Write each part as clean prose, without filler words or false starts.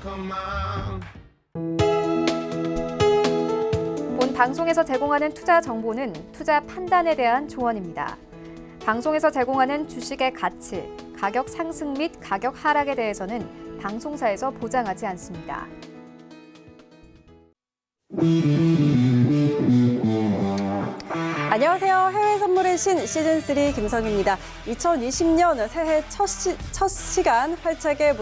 본 방송에서 제공하는 투자 정보는 투자 판단에 대한 조언입니다. 방송에서 제공하는 주식의 가치, 가격 상승 및 가격 하락에 대해서는 방송사에서 보장하지 않습니다. 안녕하세요. 해외 선물의 신 시즌3 김성희입니다. 2020년 새해 첫 시간 활기차게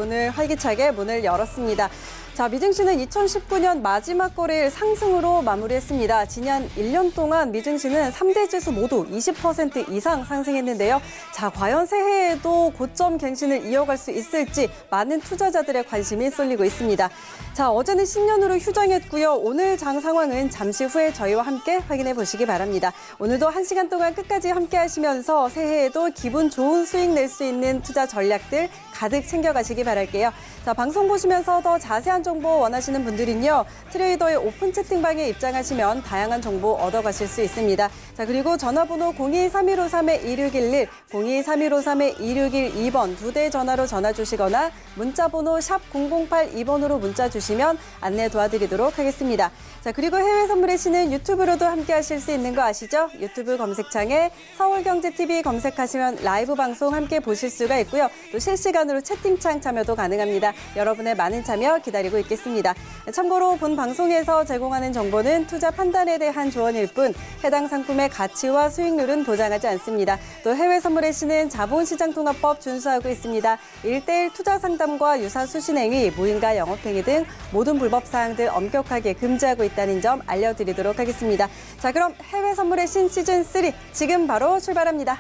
문을 열었습니다. 자, 미증시는 2019년 마지막 거래일 상승으로 마무리했습니다. 지난 1년 동안 미증시는 3대 지수 모두 20% 이상 상승했는데요. 자, 과연 새해에도 고점 갱신을 이어갈 수 있을지 많은 투자자들의 관심이 쏠리고 있습니다. 자, 어제는 신년으로 휴장했고요. 오늘 장 상황은 잠시 후에 저희와 함께 확인해 보시기 바랍니다. 오늘도 1시간 동안 끝까지 함께 하시면서 새해에도 기분 좋은 수익 낼 수 있는 투자 전략들 가득 챙겨가시기 바랄게요. 자, 방송 보시면서 더 자세한 정보 원하시는 분들은요. 트레이더의 오픈 채팅방에 입장하시면 다양한 정보 얻어가실 수 있습니다. 자, 그리고 전화번호 02-3153-2611, 02-3153-2612번 두 대의 전화로 전화 주시거나 문자번호 샵 0082번으로 문자 주시면 안내 도와드리도록 하겠습니다. 자, 그리고 해외 선물의 신은 유튜브로도 함께 하실 수 있는 거 아시죠? 유튜브 검색창에 서울경제TV 검색하시면 라이브 방송 함께 보실 수가 있고요. 또 실시간으로 채팅창 참여도 가능합니다. 여러분의 많은 참여 기다리고 있겠습니다. 참고로 본 방송에서 제공하는 정보는 투자 판단에 대한 조언일 뿐 해당 상품의 가치와 수익률은 보장하지 않습니다. 또 해외 선물의 신은 자본시장통합법 준수하고 있습니다. 1:1 투자 상담과 유사 수신행위, 무인가 영업행위 등 모든 불법 사항들 엄격하게 금지하고 있다는 점 알려드리도록 하겠습니다. 자, 그럼 해외 선물의 신 시즌3 지금 바로 출발합니다.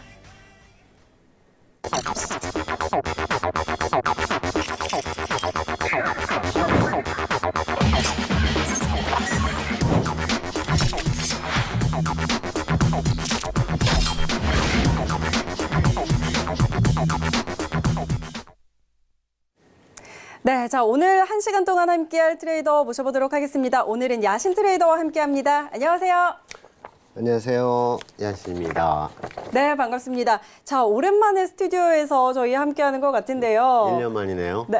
네, 자, 오늘 1시간 동안 함께할 트레이더 모셔보도록 하겠습니다. 오늘은 야신 트레이더와 함께합니다. 안녕하세요. 안녕하세요. 야신입니다. 네, 반갑습니다. 자, 오랜만에 스튜디오에서 저희 함께하는 것 같은데요. 1년 만이네요. 네,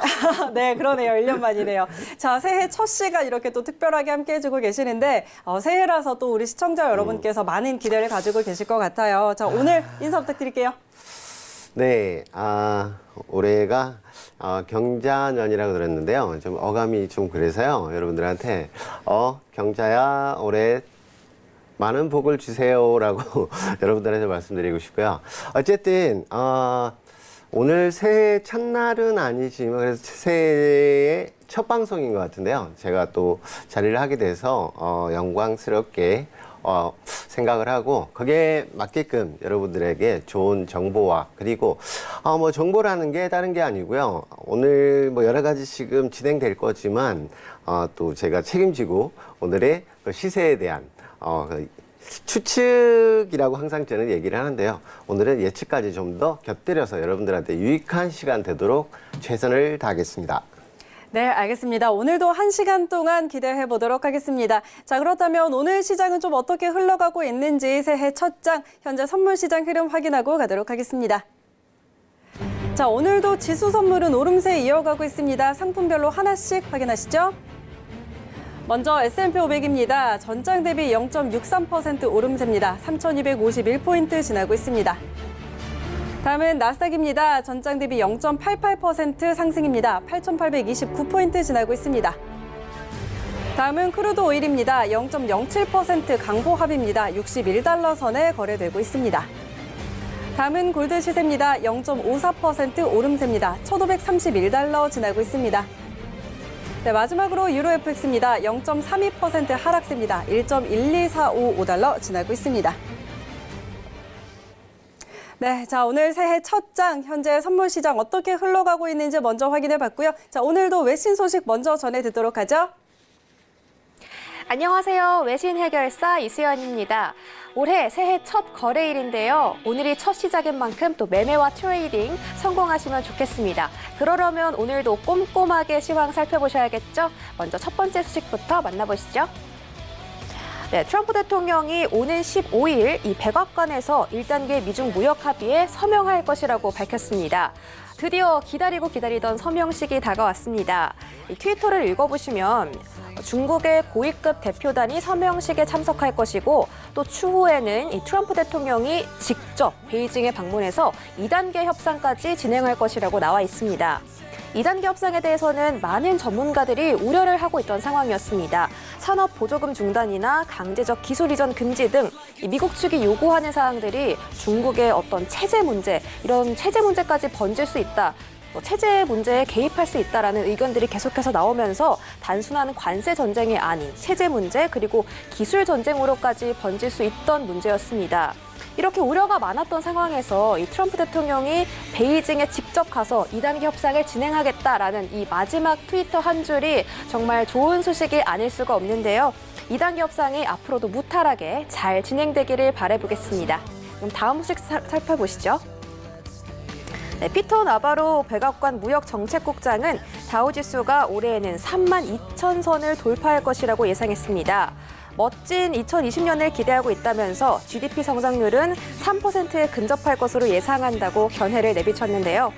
네, 그러네요. 1년 만이네요. 자, 새해 첫 시간 이렇게 또 특별하게 함께해주고 계시는데 새해라서 또 우리 시청자 여러분께서 많은 기대를 가지고 계실 것 같아요. 자, 오늘 인사 부탁드릴게요. 네, 올해가 경자년이라고 들었는데요. 좀 어감이 좀 그래서요. 여러분들한테 경자야 올해 많은 복을 주세요라고 여러분들한테 말씀드리고 싶고요. 어쨌든 오늘 새해 첫날은 아니지만 그래서 새해의 첫 방송인 것 같은데요. 제가 또 자리를 하게 돼서 영광스럽게 생각을 하고 거기에 맞게끔 여러분들에게 좋은 정보와 그리고 뭐 정보라는 게 다른 게 아니고요. 오늘 뭐 여러 가지 지금 진행될 거지만 또 제가 책임지고 오늘의 그 시세에 대한 추측이라고 항상 저는 얘기를 하는데요. 오늘은 예측까지 좀 더 곁들여서 여러분들한테 유익한 시간 되도록 최선을 다하겠습니다. 네, 알겠습니다. 오늘도 1시간 동안 기대해 보도록 하겠습니다. 자, 그렇다면 오늘 시장은 좀 어떻게 흘러가고 있는지 새해 첫 장 현재 선물 시장 흐름 확인하고 가도록 하겠습니다. 자, 오늘도 지수 선물은 오름세 이어가고 있습니다. 상품별로 하나씩 확인하시죠. 먼저 S&P 500입니다. 전장 대비 0.63% 오름세입니다. 3,251포인트 지나고 있습니다. 다음은 나스닥입니다. 전장 대비 0.88% 상승입니다. 8,829포인트 지나고 있습니다. 다음은 크루드 오일입니다. 0.07% 강보합입니다. 61달러 선에 거래되고 있습니다. 다음은 골드 시세입니다. 0.54% 오름세입니다. 1,531달러 지나고 있습니다. 네, 마지막으로 유로 FX입니다. 0.32% 하락세입니다. 1.12455달러 지나고 있습니다. 네, 자, 오늘 새해 첫 장 현재 선물 시장 어떻게 흘러가고 있는지 먼저 확인해 봤고요. 자, 오늘도 외신 소식 먼저 전해 듣도록 하죠. 안녕하세요. 외신 해결사 이수연입니다. 올해 새해 첫 거래일인데요. 오늘이 첫 시작인 만큼 또 매매와 트레이딩 성공하시면 좋겠습니다. 그러려면 오늘도 꼼꼼하게 시황 살펴보셔야겠죠? 먼저 첫 번째 소식부터 만나보시죠. 네, 트럼프 대통령이 오는 15일 이 백악관에서 1단계 미중 무역 합의에 서명할 것이라고 밝혔습니다. 드디어 기다리고 기다리던 서명식이 다가왔습니다. 이 트위터를 읽어보시면 중국의 고위급 대표단이 서명식에 참석할 것이고 또 추후에는 이 트럼프 대통령이 직접 베이징에 방문해서 2단계 협상까지 진행할 것이라고 나와 있습니다. 2단계 협상에 대해서는 많은 전문가들이 우려를 하고 있던 상황이었습니다. 산업 보조금 중단이나 강제적 기술 이전 금지 등 미국 측이 요구하는 사항들이 중국의 어떤 체제 문제, 이런 체제 문제까지 번질 수 있다. 체제 문제에 개입할 수 있다라는 의견들이 계속해서 나오면서 단순한 관세 전쟁이 아닌 체제 문제 그리고 기술 전쟁으로까지 번질 수 있던 문제였습니다. 이렇게 우려가 많았던 상황에서 이 트럼프 대통령이 베이징에 직접 가서 2단계 협상을 진행하겠다라는 이 마지막 트위터 한 줄이 정말 좋은 소식이 아닐 수가 없는데요. 2단계 협상이 앞으로도 무탈하게 잘 진행되기를 바라보겠습니다. 그럼 다음 소식 살펴보시죠. 네, 피터 나바로 백악관 무역정책국장은 다우지수가 올해에는 32,000선을 돌파할 것이라고 예상했습니다. 멋진 2020년을 기대하고 있다면서 GDP 성장률은 3%에 근접할 것으로 예상한다고 견해를 내비쳤는데요.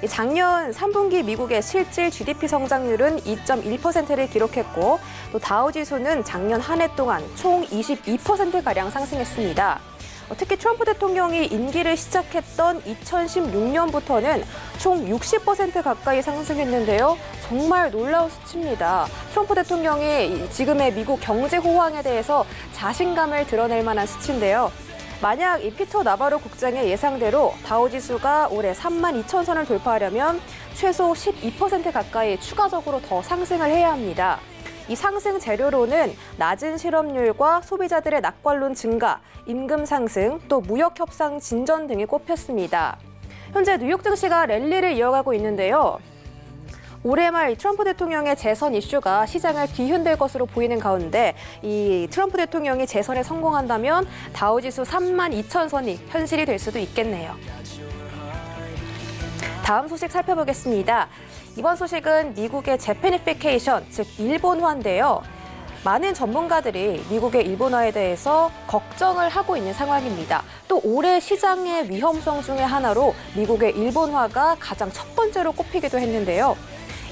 작년 3분기 미국의 실질 GDP 성장률은 2.1%를 기록했고 또 다우지수는 작년 한 해 동안 총 22%가량 상승했습니다. 특히 트럼프 대통령이 임기를 시작했던 2016년부터는 총 60% 가까이 상승했는데요. 정말 놀라운 수치입니다. 트럼프 대통령이 지금의 미국 경제 호황에 대해서 자신감을 드러낼 만한 수치인데요. 만약 이 피터 나바로 국장의 예상대로 다우지수가 올해 32,000선을 돌파하려면 최소 12% 가까이 추가적으로 더 상승을 해야 합니다. 이 상승 재료로는 낮은 실업률과 소비자들의 낙관론 증가, 임금 상승, 또 무역 협상 진전 등이 꼽혔습니다. 현재 뉴욕 증시가 랠리를 이어가고 있는데요. 올해 말 트럼프 대통령의 재선 이슈가 시장을 뒤흔들 것으로 보이는 가운데 이 트럼프 대통령이 재선에 성공한다면 다우지수 32,000선이 현실이 될 수도 있겠네요. 다음 소식 살펴보겠습니다. 이번 소식은 미국의 재패니피케이션, 즉 일본화인데요. 많은 전문가들이 미국의 일본화에 대해서 걱정을 하고 있는 상황입니다. 또 올해 시장의 위험성 중에 하나로 미국의 일본화가 가장 첫 번째로 꼽히기도 했는데요.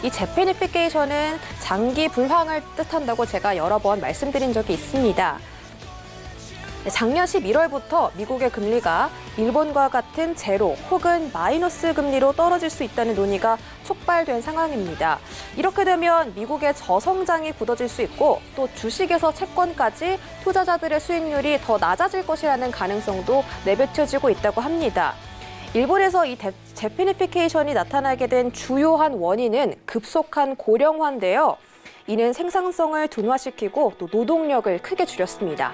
이 재패니피케이션은 장기 불황을 뜻한다고 제가 여러 번 말씀드린 적이 있습니다. 작년 11월부터 미국의 금리가 일본과 같은 제로 혹은 마이너스 금리로 떨어질 수 있다는 논의가 촉발된 상황입니다. 이렇게 되면 미국의 저성장이 굳어질 수 있고 또 주식에서 채권까지 투자자들의 수익률이 더 낮아질 것이라는 가능성도 내비쳐지고 있다고 합니다. 일본에서 이 재패니피케이션이 나타나게 된 주요한 원인은 급속한 고령화인데요. 이는 생산성을 둔화시키고 또 노동력을 크게 줄였습니다.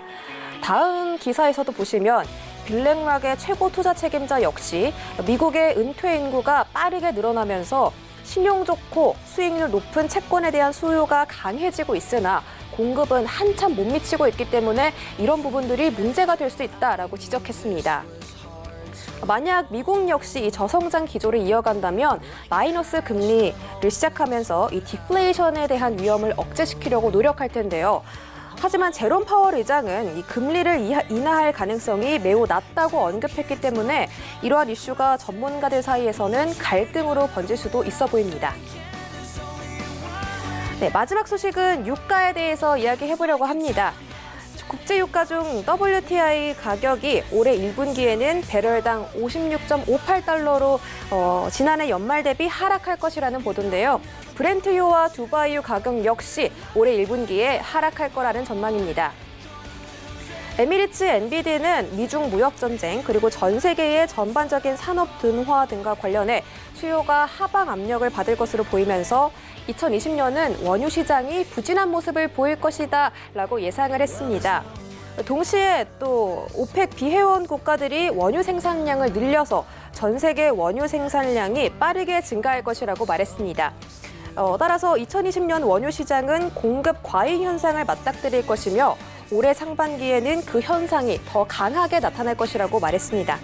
다음 기사에서도 보시면 블랙락의 최고 투자 책임자 역시 미국의 은퇴 인구가 빠르게 늘어나면서 신용 좋고 수익률 높은 채권에 대한 수요가 강해지고 있으나 공급은 한참 못 미치고 있기 때문에 이런 부분들이 문제가 될 수 있다라고 지적했습니다. 만약 미국 역시 이 저성장 기조를 이어간다면 마이너스 금리를 시작하면서 이 디플레이션에 대한 위험을 억제시키려고 노력할 텐데요. 하지만 제롬 파월 의장은 이 금리를 인하할 가능성이 매우 낮다고 언급했기 때문에 이러한 이슈가 전문가들 사이에서는 갈등으로 번질 수도 있어 보입니다. 네, 마지막 소식은 유가에 대해서 이야기해보려고 합니다. 국제유가 중 WTI 가격이 올해 1분기에는 배럴당 56.58달러로 지난해 연말 대비 하락할 것이라는 보도인데요. 브렌트유와 두바이유 가격 역시 올해 1분기에 하락할 거라는 전망입니다. 에미리츠 엔비디는 미중 무역 전쟁 그리고 전 세계의 전반적인 산업 둔화 등과 관련해 수요가 하방 압력을 받을 것으로 보이면서 2020년은 원유 시장이 부진한 모습을 보일 것이다 라고 예상을 했습니다. 동시에 또 오펙 비회원 국가들이 원유 생산량을 늘려서 전 세계 원유 생산량이 빠르게 증가할 것이라고 말했습니다. 따라서 2020년 원유 시장은 공급 과잉 현상을 맞닥뜨릴 것이며 올해 상반기에는 그 현상이 더 강하게 나타날 것이라고 말했습니다.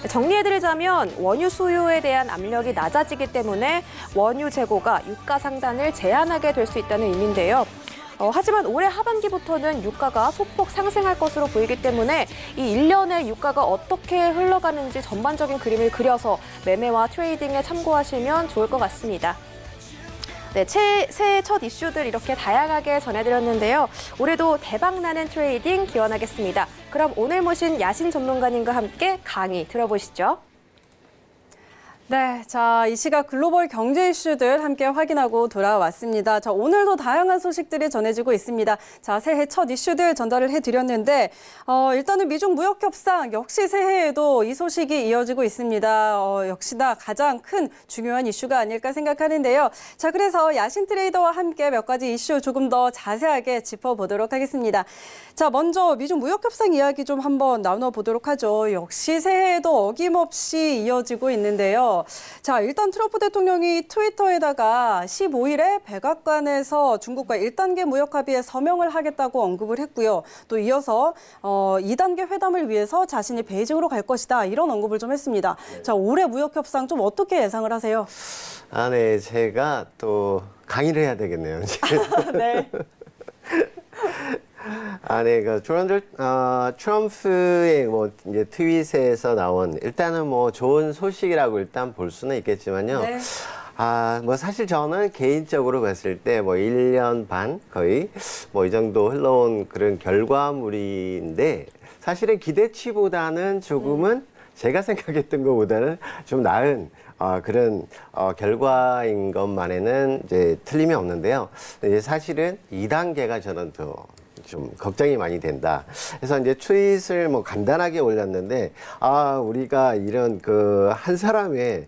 정리해드리자면 원유 수요에 대한 압력이 낮아지기 때문에 원유 재고가 유가 상단을 제한하게 될 수 있다는 의미인데요. 하지만 올해 하반기부터는 유가가 소폭 상승할 것으로 보이기 때문에 이 1년의 유가가 어떻게 흘러가는지 전반적인 그림을 그려서 매매와 트레이딩에 참고하시면 좋을 것 같습니다. 네, 새해 첫 이슈들 이렇게 다양하게 전해드렸는데요. 올해도 대박나는 트레이딩 기원하겠습니다. 그럼 오늘 모신 야신 전문가님과 함께 강의 들어보시죠. 네, 자, 이 시각 글로벌 경제 이슈들 함께 확인하고 돌아왔습니다. 자, 오늘도 다양한 소식들이 전해지고 있습니다. 자, 새해 첫 이슈들 전달을 해드렸는데, 일단은 미중 무역 협상 역시 새해에도 이 소식이 이어지고 있습니다. 역시나 가장 큰 중요한 이슈가 아닐까 생각하는데요. 자, 그래서 야신 트레이더와 함께 몇 가지 이슈 조금 더 자세하게 짚어보도록 하겠습니다. 자, 먼저 미중 무역 협상 이야기 좀 한번 나눠보도록 하죠. 역시 새해에도 어김없이 이어지고 있는데요. 자, 일단 트럼프 대통령이 트위터에다가 15일에 백악관에서 중국과 1단계 무역 합의에 서명을 하겠다고 언급을 했고요. 또 이어서 2단계 회담을 위해서 자신이 베이징으로 갈 것이다. 이런 언급을 좀 했습니다. 자, 올해 무역 협상 좀 어떻게 예상을 하세요? 네, 제가 또 강의를 해야 되겠네요. 네. 네, 그 트럼프의 뭐 이제 트윗에서 나온 일단은 뭐 좋은 소식이라고 일단 볼 수는 있겠지만요. 네. 뭐 사실 저는 개인적으로 봤을 때 뭐 1년 반 거의 뭐 이 정도 흘러온 그런 결과물인데 사실은 기대치보다는 조금은 제가 생각했던 것보다는 좀 나은 그런 결과인 것만에는 이제 틀림이 없는데요. 이제 사실은 2단계가 저는 더 좀 걱정이 많이 된다. 그래서 이제 트윗을 뭐 간단하게 올렸는데, 우리가 이런 그 한 사람의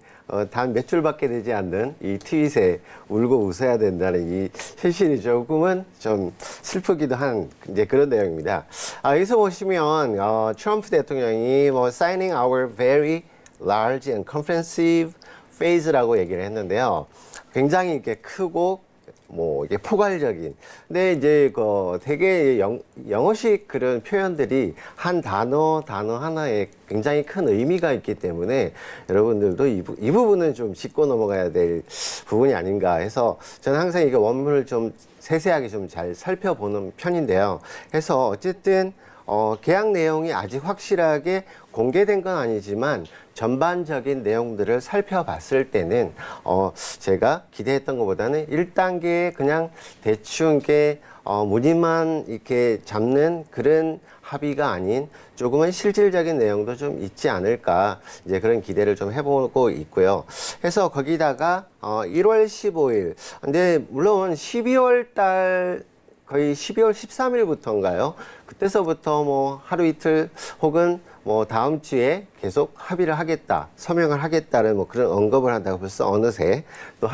단 몇 줄밖에 되지 않는 이 트윗에 울고 웃어야 된다는 이 현실이 조금은 좀 슬프기도 한 이제 그런 내용입니다. 여기서 보시면 트럼프 대통령이 뭐 signing our very large and comprehensive phase라고 얘기를 했는데요. 굉장히 이렇게 크고 뭐 이게 포괄적인. 근데 이제 그 되게 영어식 그런 표현들이 한 단어 하나에 굉장히 큰 의미가 있기 때문에 여러분들도 이 부분은 좀 짚고 넘어가야 될 부분이 아닌가 해서 저는 항상 이게 원문을 좀 세세하게 좀 잘 살펴보는 편인데요. 그래서 어쨌든 계약 내용이 아직 확실하게 공개된 건 아니지만 전반적인 내용들을 살펴봤을 때는 제가 기대했던 것보다는 1단계에 그냥 대충 게 무늬만 이렇게 잡는 그런 합의가 아닌 조금은 실질적인 내용도 좀 있지 않을까 이제 그런 기대를 좀 해보고 있고요. 그래서 거기다가 1월 15일 근데 물론 12월 달 거의 12월 13일부터인가요? 그때서부터 뭐 하루 이틀 혹은 뭐 다음 주에 계속 합의를 하겠다, 서명을 하겠다는 뭐 그런 언급을 한다고 벌써 어느새 또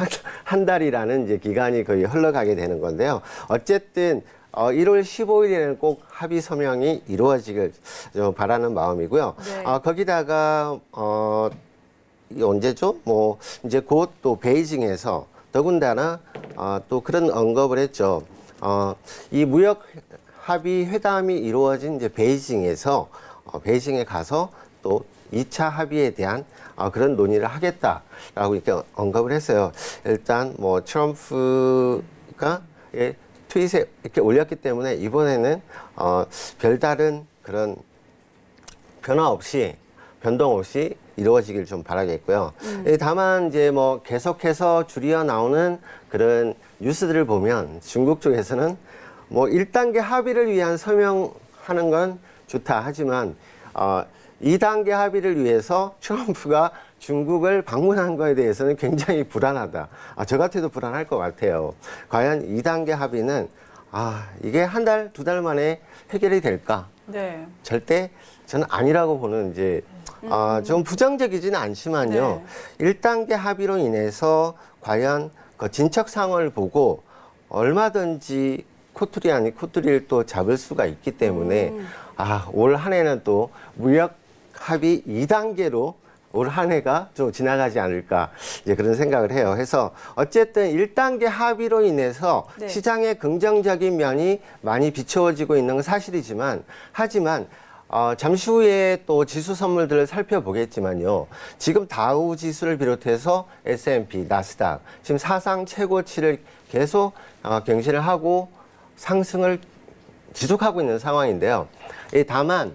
한 달이라는 이제 기간이 거의 흘러가게 되는 건데요. 어쨌든 1월 15일에는 꼭 합의 서명이 이루어지길 좀 바라는 마음이고요. 네. 거기다가 이게 언제죠? 뭐 이제 곧 또 베이징에서 더군다나 또 그런 언급을 했죠. 이 무역 합의 회담이 이루어진 이제 베이징에서 베이징에 가서 또 2차 합의에 대한 그런 논의를 하겠다라고 이렇게 언급을 했어요. 일단 뭐 트럼프가 트윗에 이렇게 올렸기 때문에 이번에는 별다른 그런 변동 없이 이루어지길 좀 바라겠고요. 다만 이제 뭐 계속해서 줄이어 나오는 그런 뉴스들을 보면 중국 쪽에서는 뭐 1단계 합의를 위한 서명하는 건 좋다 하지만 2단계 합의를 위해서 트럼프가 중국을 방문한 거에 대해서는 굉장히 불안하다. 저 같아도 불안할 것 같아요. 과연 2단계 합의는 이게 한 달, 두 달 만에 해결이 될까? 네. 절대 저는 아니라고 보는 이제 좀 부정적이지는 않지만요. 네. 1단계 합의로 인해서 과연 그 진척 상황을 보고 얼마든지 코투리 아닌 코투리를 또 잡을 수가 있기 때문에 올 한 해는 또 무역 합의 2단계로 올 한 해가 좀 지나가지 않을까 이제 그런 생각을 해요. 그래서 어쨌든 1단계 합의로 인해서 네. 시장의 긍정적인 면이 많이 비추어지고 있는 건 사실이지만 하지만 잠시 후에 또 지수 선물들을 살펴보겠지만요. 지금 다우 지수를 비롯해서 S&P, 나스닥 지금 사상 최고치를 계속 경신을 하고 상승을 지속하고 있는 상황인데요. 다만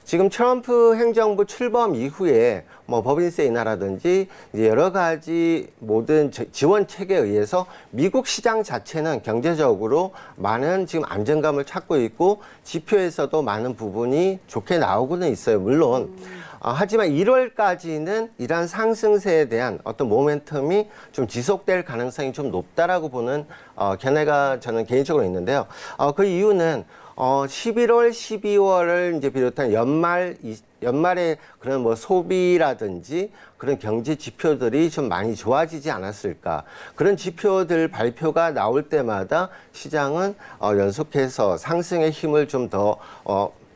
지금 트럼프 행정부 출범 이후에 뭐 법인세 인하라든지 이제 여러 가지 모든 지원 체계에 의해서 미국 시장 자체는 경제적으로 많은 지금 안정감을 찾고 있고 지표에서도 많은 부분이 좋게 나오고는 있어요. 물론 하지만 1월까지는 이러한 상승세에 대한 어떤 모멘텀이 좀 지속될 가능성이 좀 높다라고 보는 견해가 저는 개인적으로 있는데요. 그 이유는 11월, 12월을 이제 비롯한 연말에 그런 뭐 소비라든지 그런 경제 지표들이 좀 많이 좋아지지 않았을까. 그런 지표들 발표가 나올 때마다 시장은 연속해서 상승의 힘을 좀 더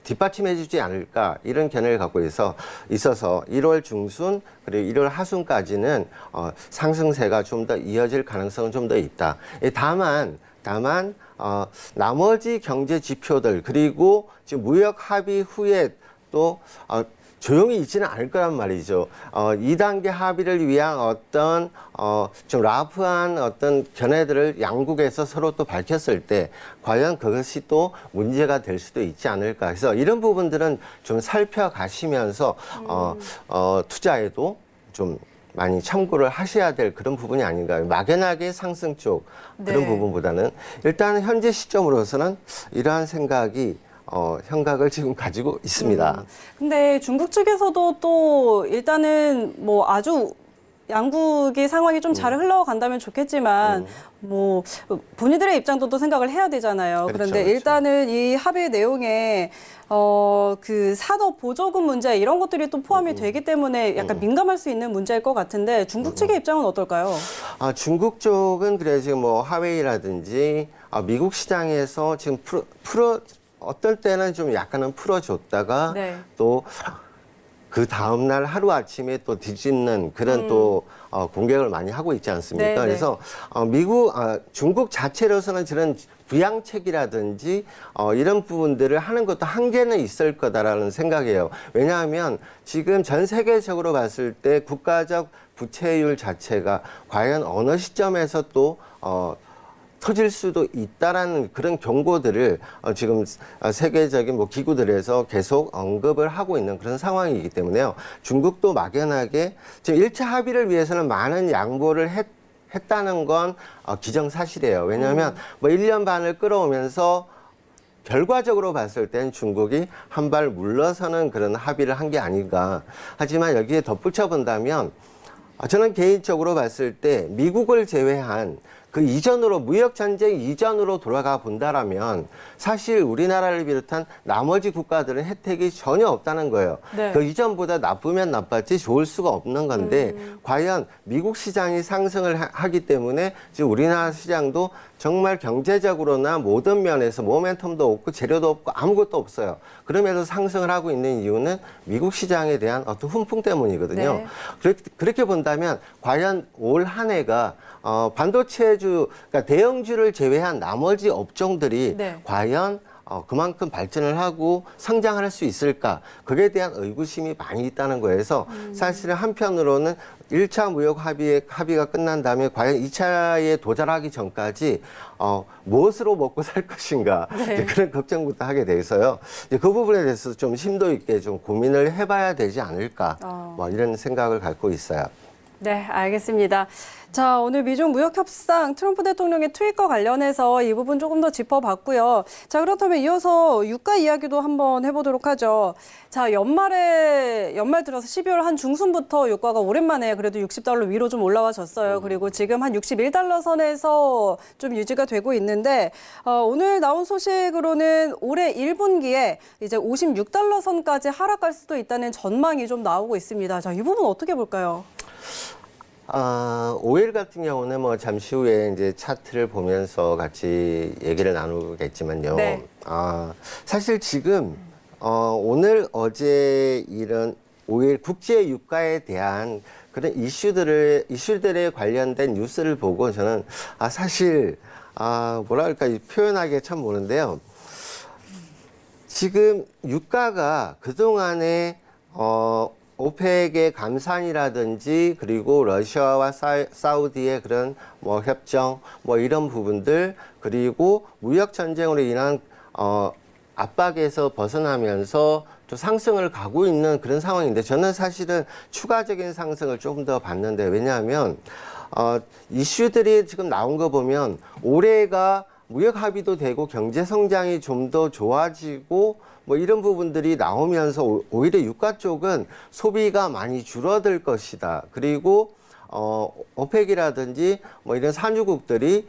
뒷받침해 주지 않을까 이런 견해를 갖고 있어서 1월 중순 그리고 1월 하순까지는 상승세가 좀 더 이어질 가능성은 좀 더 있다. 다만 나머지 경제 지표들 그리고 지금 무역 합의 후에 또 조용히 있지는 않을 거란 말이죠. 2단계 합의를 위한 어떤 좀 라프한 어떤 견해들을 양국에서 서로 또 밝혔을 때 과연 그것이 또 문제가 될 수도 있지 않을까. 그래서 이런 부분들은 좀 살펴가시면서 투자에도 좀 많이 참고를 하셔야 될 그런 부분이 아닌가. 막연하게 상승 쪽 그런 네. 부분보다는 일단 현재 시점으로서는 이러한 생각이 현각을 지금 가지고 있습니다. 근데 중국 측에서도 또 일단은 뭐 아주 양국의 상황이 좀 잘 흘러간다면 좋겠지만 뭐 본인들의 입장도 또 생각을 해야 되잖아요. 그렇죠, 그런데 그렇죠. 일단은 이 합의 내용에 그 산업 보조금 문제 이런 것들이 또 포함이 되기 때문에 약간 민감할 수 있는 문제일 것 같은데 중국 측의 입장은 어떨까요? 중국 쪽은 그래 지금 뭐 하웨이라든지 미국 시장에서 지금 어떨 때는 좀 약간은 풀어줬다가 네. 또 그 다음날 하루아침에 또 뒤집는 그런 또 공격을 많이 하고 있지 않습니까? 네, 네. 그래서 중국 자체로서는 저런 부양책이라든지 이런 부분들을 하는 것도 한계는 있을 거다라는 생각이에요. 왜냐하면 지금 전 세계적으로 봤을 때 국가적 부채율 자체가 과연 어느 시점에서 또 터질 수도 있다라는 그런 경고들을 지금 세계적인 뭐 기구들에서 계속 언급을 하고 있는 그런 상황이기 때문에요. 중국도 막연하게 지금 1차 합의를 위해서는 많은 양보를 했다는 건 기정사실이에요. 왜냐하면 뭐 1년 반을 끌어오면서 결과적으로 봤을 땐 중국이 한 발 물러서는 그런 합의를 한 게 아닌가. 하지만 여기에 덧붙여 본다면 저는 개인적으로 봤을 때 미국을 제외한 그 이전으로 무역 전쟁 이전으로 돌아가 본다라면 사실 우리나라를 비롯한 나머지 국가들은 혜택이 전혀 없다는 거예요. 네. 그 이전보다 나쁘면 나빴지 좋을 수가 없는 건데 과연 미국 시장이 상승을 하기 때문에 지금 우리나라 시장도 정말 경제적으로나 모든 면에서 모멘텀도 없고 재료도 없고 아무것도 없어요. 그럼에도 상승을 하고 있는 이유는 미국 시장에 대한 어떤 훈풍 때문이거든요. 네. 그렇게 본다면 과연 올 한 해가 반도체주, 그러니까 대형주를 제외한 나머지 업종들이 네. 과연 그만큼 발전을 하고 성장할 수 있을까? 그에 대한 의구심이 많이 있다는 거에서 사실은 한편으로는 1차 무역 합의가 끝난 다음에 과연 2차에 도달하기 전까지 무엇으로 먹고 살 것인가 네. 이제 그런 걱정부터 하게 돼서요. 이제 그 부분에 대해서 좀 심도 있게 좀 고민을 해봐야 되지 않을까? 뭐 이런 생각을 갖고 있어요. 네, 알겠습니다. 자, 오늘 미중 무역 협상 트럼프 대통령의 트윗과 관련해서 이 부분 조금 더 짚어봤고요. 자, 그렇다면 이어서 유가 이야기도 한번 해보도록 하죠. 자, 연말 들어서 12월 한 중순부터 유가가 오랜만에 그래도 $60 위로 좀 올라와졌어요. 그리고 지금 한 $61 선에서 좀 유지가 되고 있는데 오늘 나온 소식으로는 올해 1분기에 이제 $56 선까지 하락할 수도 있다는 전망이 좀 나오고 있습니다. 자, 이 부분 어떻게 볼까요? 오일 같은 경우는 뭐 잠시 후에 이제 차트를 보면서 같이 얘기를 나누겠지만요. 네. 사실 지금 오늘 어제 이런 오일 국제 유가에 대한 그런 이슈들에 관련된 뉴스를 보고 저는 사실 뭐랄까 표현하기 참 모르는데요. 지금 유가가 그동안에 오펙의 감산이라든지 그리고 러시아와 사우디의 그런 뭐 협정 뭐 이런 부분들 그리고 무역 전쟁으로 인한 압박에서 벗어나면서 또 상승을 가고 있는 그런 상황인데 저는 사실은 추가적인 상승을 조금 더 봤는데 왜냐하면 이슈들이 지금 나온 거 보면 올해가 무역 합의도 되고 경제 성장이 좀 더 좋아지고 뭐 이런 부분들이 나오면서 오히려 유가 쪽은 소비가 많이 줄어들 것이다. 그리고 오펙이라든지 뭐 이런 산유국들이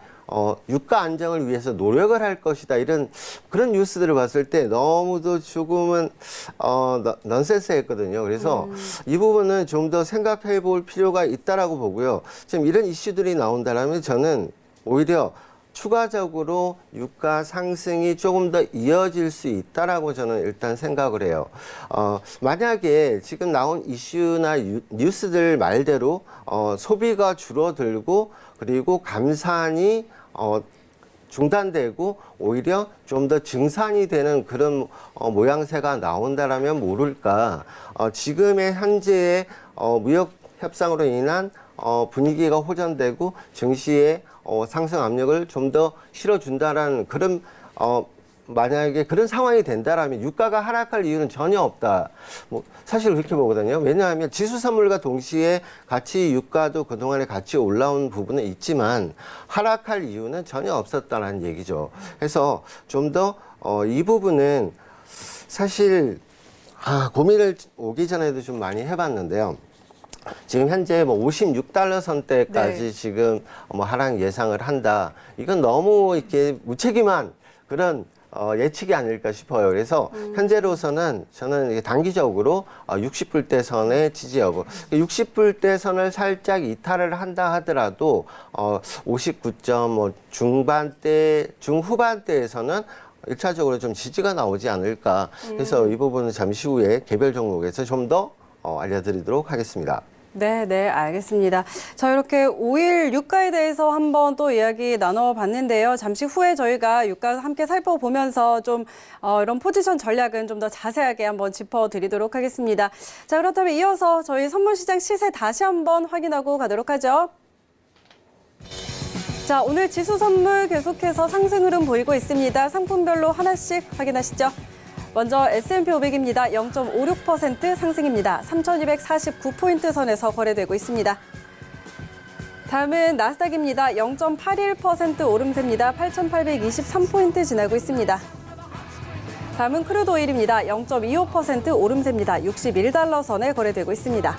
유가 안정을 위해서 노력을 할 것이다. 이런 그런 뉴스들을 봤을 때 너무도 조금은 넌센스했거든요. 그래서 이 부분은 좀 더 생각해 볼 필요가 있다라고 보고요. 지금 이런 이슈들이 나온다라면 저는 오히려 추가적으로 유가 상승이 조금 더 이어질 수 있다라고 저는 일단 생각을 해요. 만약에 지금 나온 이슈나 뉴스들 말대로 소비가 줄어들고 그리고 감산이 중단되고 오히려 좀 더 증산이 되는 그런 모양새가 나온다라면 모를까. 지금의 현재의 무역 협상으로 인한 분위기가 호전되고 증시의 상승 압력을 좀 더 실어준다라는 그런 만약에 그런 상황이 된다라면 유가가 하락할 이유는 전혀 없다. 뭐 사실 그렇게 보거든요. 왜냐하면 지수 선물과 동시에 같이 유가도 그동안에 같이 올라온 부분은 있지만 하락할 이유는 전혀 없었다는 얘기죠. 그래서 좀 더 이 부분은 사실 고민을 오기 전에도 좀 많이 해봤는데요. 지금 현재 뭐 56달러 선대까지 네. 지금 뭐 하락 예상을 한다. 이건 너무 이렇게 무책임한 그런 예측이 아닐까 싶어요. 그래서 현재로서는 저는 이게 단기적으로 60불대 선에 지지하고 60불대 선을 살짝 이탈을 한다 하더라도 59점 뭐 중후반대에서는 1차적으로 좀 지지가 나오지 않을까. 그래서 이 부분은 잠시 후에 개별 종목에서 좀 더 알려드리도록 하겠습니다. 네, 알겠습니다. 자, 이렇게 5일 유가에 대해서 한번 또 이야기 나눠봤는데요. 잠시 후에 저희가 유가 함께 살펴보면서 좀 이런 포지션 전략은 좀 더 자세하게 한번 짚어드리도록 하겠습니다. 자, 그렇다면 이어서 저희 선물시장 시세 다시 한번 확인하고 가도록 하죠. 자, 오늘 지수 선물 계속해서 상승 흐름 보이고 있습니다. 상품별로 하나씩 확인하시죠. 먼저 S&P 500입니다. 0.56% 상승입니다. 3,249포인트 선에서 거래되고 있습니다. 다음은 나스닥입니다. 0.81% 오름세입니다. 8,823포인트 지나고 있습니다. 다음은 크루드 오일입니다. 0.25% 오름세입니다. 61달러 선에 거래되고 있습니다.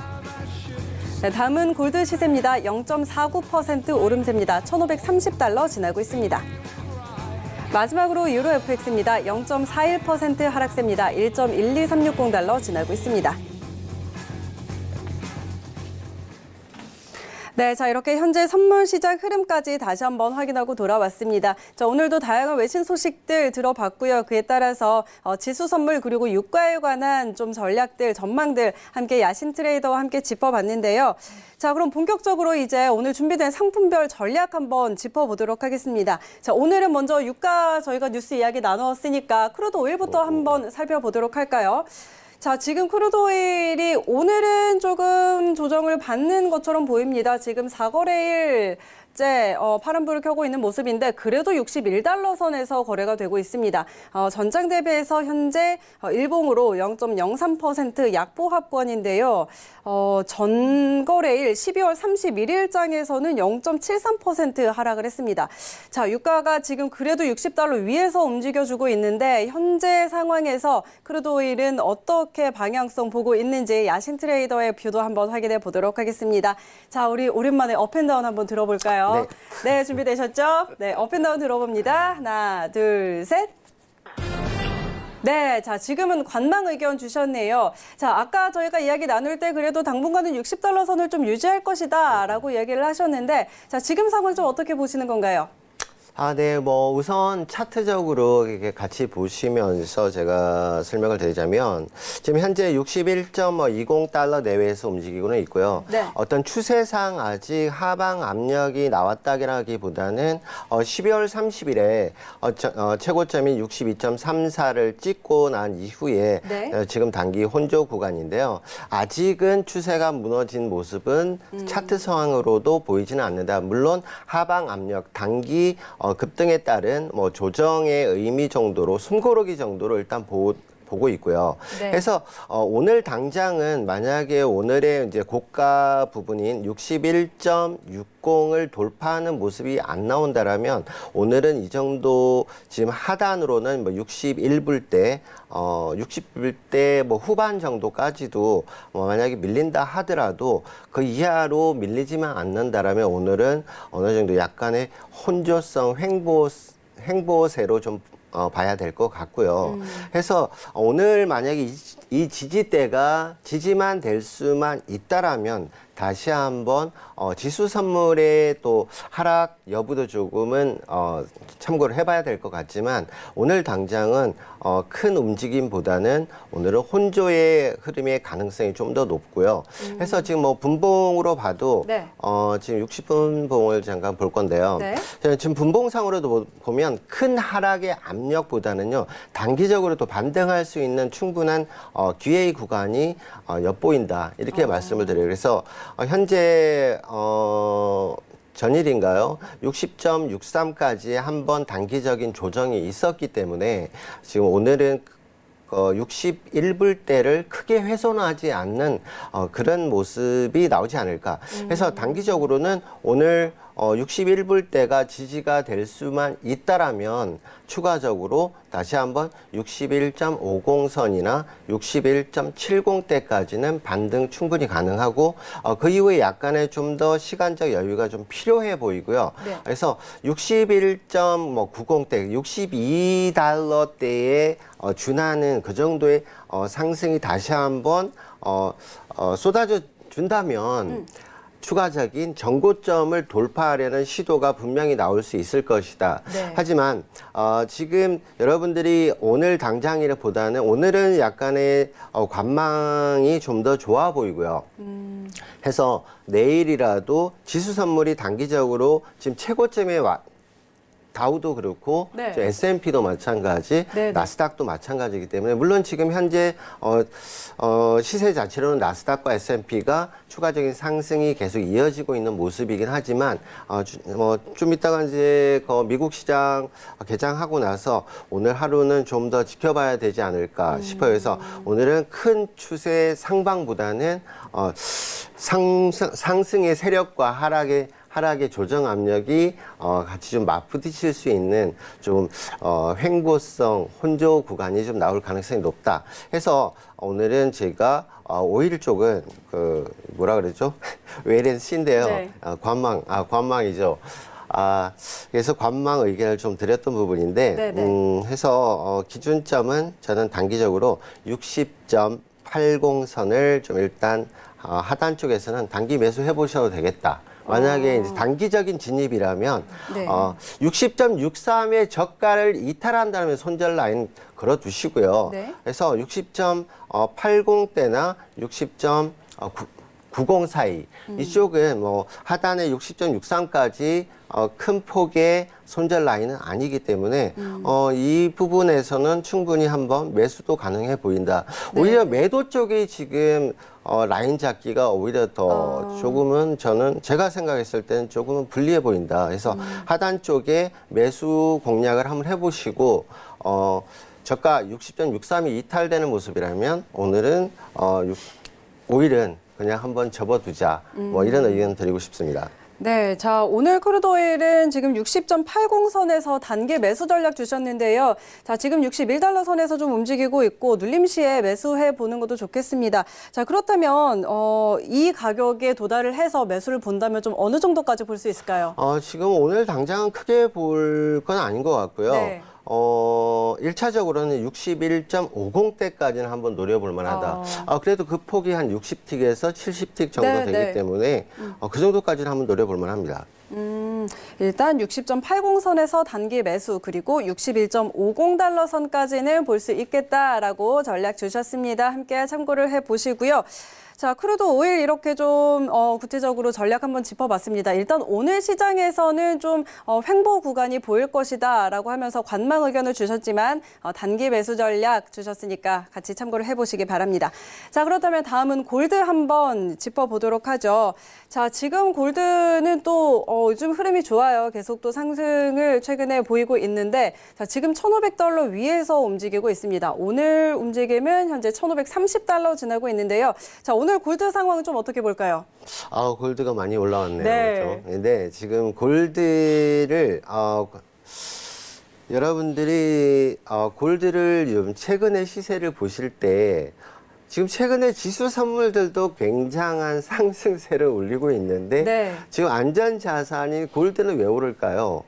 네, 다음은 골드 시세입니다. 0.49% 오름세입니다. 1,530달러 지나고 있습니다. 마지막으로 유로 FX입니다. 0.41% 하락세입니다. 1.12360달러 지나고 있습니다. 네, 자 이렇게 현재 선물 시장 흐름까지 다시 한번 확인하고 돌아왔습니다. 자, 오늘도 다양한 외신 소식들 들어봤고요. 그에 따라서 지수 선물 그리고 유가에 관한 좀 전략들, 전망들 함께 야신 트레이더와 함께 짚어봤는데요. 자, 그럼 본격적으로 이제 오늘 준비된 상품별 전략 한번 짚어보도록 하겠습니다. 자, 오늘은 먼저 유가 저희가 뉴스 이야기 나눴으니까 크루드 오일부터 한번 살펴보도록 할까요? 자, 지금 크루드 오일이 오늘은 조금 조정을 받는 것처럼 보입니다. 지금 4거래일째 파란불을 켜고 있는 모습인데 그래도 61달러 선에서 거래가 되고 있습니다. 전장 대비해서 현재 일봉으로 0.03% 약보합권인데요. 전거래일 12월 31일장에서는 0.73% 하락을 했습니다. 자, 유가가 지금 그래도 60달러 위에서 움직여주고 있는데 현재 상황에서 크루드 오일은 어떻게 방향성 보고 있는지 야신 트레이더의 뷰도 한번 확인해 보도록 하겠습니다. 자, 우리 오랜만에 업앤다운 한번 들어볼까요? 네, 준비되셨죠? 네, 업앤다운 들어봅니다. 하나, 둘, 셋. 네, 자, 지금은 관망 의견 주셨네요. 자, 아까 저희가 이야기 나눌 때 그래도 당분간은 60달러 선을 좀 유지할 것이다 라고 얘기를 하셨는데, 자, 지금 상황 좀 어떻게 보시는 건가요? 네, 뭐 우선 차트적으로 이렇게 같이 보시면서 제가 설명을 드리자면 지금 현재 61.20달러 내외에서 움직이고는 있고요. 네. 어떤 추세상 아직 하방 압력이 나왔다기보다는 12월 30일에 최고점인 62.34를 찍고 난 이후에 네. 지금 단기 혼조 구간인데요. 아직은 추세가 무너진 모습은 차트 상으로도 보이지는 않는다. 물론 하방 압력, 단기 급등에 따른 뭐 조정의 의미 정도로 숨고르기 정도로 일단 보고 있고요. 네. 그래서 오늘 당장은 만약에 오늘의 이제 고가 부분인 61.60을 돌파하는 모습이 안 나온다라면 오늘은 이 정도 지금 하단으로는 뭐 61불대 60불대 뭐 후반 정도까지도 만약에 밀린다 하더라도 그 이하로 밀리지만 않는다라면 오늘은 어느 정도 약간의 혼조성 횡보세로 좀 봐야 될 것 같고요. 그래서 오늘 만약에 이 지지대가 지지만 될 수만 있다라면 다시 한번 지수 선물의 또 하락 여부도 조금은 참고를 해봐야 될 것 같지만 오늘 당장은 큰 움직임보다는 오늘은 혼조의 흐름의 가능성이 좀 더 높고요. 그래서 지금 뭐 분봉으로 봐도 네. 지금 60분 봉을 잠깐 볼 건데요. 네. 지금 분봉상으로도 보면 큰 하락의 압력보다는요 단기적으로도 반등할 수 있는 충분한 기회의 구간이 엿보인다 이렇게 말씀을 드려요. 그래서 현재 전일인가요? 60.63까지 한번 단기적인 조정이 있었기 때문에 지금 오늘은 61불대를 크게 훼손하지 않는 그런 모습이 나오지 않을까. 그래서 단기적으로는 오늘 61불대가 지지가 될 수만 있다라면 추가적으로 다시 한번 61.50선이나 61.70대까지는 반등 충분히 가능하고 그 이후에 약간의 좀 더 시간적 여유가 좀 필요해 보이고요. 네. 그래서 61.90대, 62달러대에 준하는 그 정도의 상승이 다시 한번 쏟아져 준다면 추가적인 정고점을 돌파하려는 시도가 분명히 나올 수 있을 것이다. 네. 하지만 지금 여러분들이 오늘 당장이라보다는 오늘은 약간의 관망이 좀 더 좋아 보이고요. 해서 내일이라도 지수 선물이 단기적으로 지금 최고점에 다우도 그렇고 네. S&P도 마찬가지, 네, 네. 나스닥도 마찬가지이기 때문에 물론 지금 현재 시세 자체로는 나스닥과 S&P가 추가적인 상승이 계속 이어지고 있는 모습이긴 하지만 좀 이따가 이제 미국 시장 개장하고 나서 오늘 하루는 좀 더 지켜봐야 되지 않을까 싶어요. 그래서 오늘은 큰 추세 상방보다는 상승의 세력과 하락의 조정 압력이 같이 좀 맞부딪힐 수 있는 좀 횡보성 혼조 구간이 좀 나올 가능성이 높다. 해서 오늘은 제가 오일 쪽은 뭐라 그러죠? 웨이앤시인데요. 네. 관망이죠. 그래서 관망 의견을 좀 드렸던 부분인데, 네네. 해서 기준점은 저는 단기적으로 60.80선을 좀 일단 하단 쪽에서는 단기 매수해 보셔도 되겠다. 만약에 이제 단기적인 진입이라면 네. 60.63의 저가를 이탈한다면 손절 라인 걸어두시고요. 네. 그래서 60.80대나 60.90 사이 이쪽은 뭐 하단에 60.63까지 큰 폭의 손절 라인은 아니기 때문에 이 부분에서는 충분히 한번 매수도 가능해 보인다. 오히려 매도 쪽이 지금 라인 잡기가 오히려 더 조금은 저는 제가 생각했을 때는 조금은 불리해 보인다. 그래서 하단 쪽에 매수 공략을 한번 해보시고 저가 60.63이 이탈되는 모습이라면 오늘은 오일은 그냥 한번 접어두자. 뭐 이런 의견 드리고 싶습니다. 네, 자, 오늘 크루드 오일은 지금 60.80선에서 단기 매수 전략 주셨는데요. 자, 지금 61달러 선에서 좀 움직이고 있고 눌림 시에 매수해 보는 것도 좋겠습니다. 자, 그렇다면 이 가격에 도달을 해서 매수를 본다면 좀 어느 정도까지 볼 수 있을까요? 지금 오늘 당장은 크게 볼 건 아닌 것 같고요. 네. 일차적으로는 61.50대까지는 한번 노려볼 만하다. 그래도 그 폭이 한 60틱에서 70틱 정도 네, 되기 네. 때문에 그 정도까지는 한번 노려볼 만합니다. 일단 60.80선에서 단기 매수 그리고 61.50달러 선까지는 볼 수 있겠다라고 전략 주셨습니다. 함께 참고를 해보시고요. 자, 크루드 오일 이렇게 좀 구체적으로 전략 한번 짚어봤습니다. 일단 오늘 시장에서는 좀 횡보 구간이 보일 것이다라고 하면서 관망 의견을 주셨지만 단기 매수 전략 주셨으니까 같이 참고를 해보시기 바랍니다. 자, 그렇다면 다음은 골드 한번 짚어보도록 하죠. 자, 지금 골드는 또 요즘 흐름이 좋아요. 계속 또 상승을 최근에 보이고 있는데 자, 지금 1,500달러 위에서 움직이고 있습니다. 오늘 움직임은 현재 1,530달러 지나고 있는데요. 자, 오늘 골드 상황은 좀 어떻게 볼까요? 골드가 많이 올라왔네요. 네. 그렇죠? 근데 지금 골드를 여러분들이 골드를 좀 최근의 시세를 보실 때 지금 최근에 지수 선물들도 굉장한 상승세를 올리고 있는데 네. 지금 안전 자산인 골드는 왜 오를까요?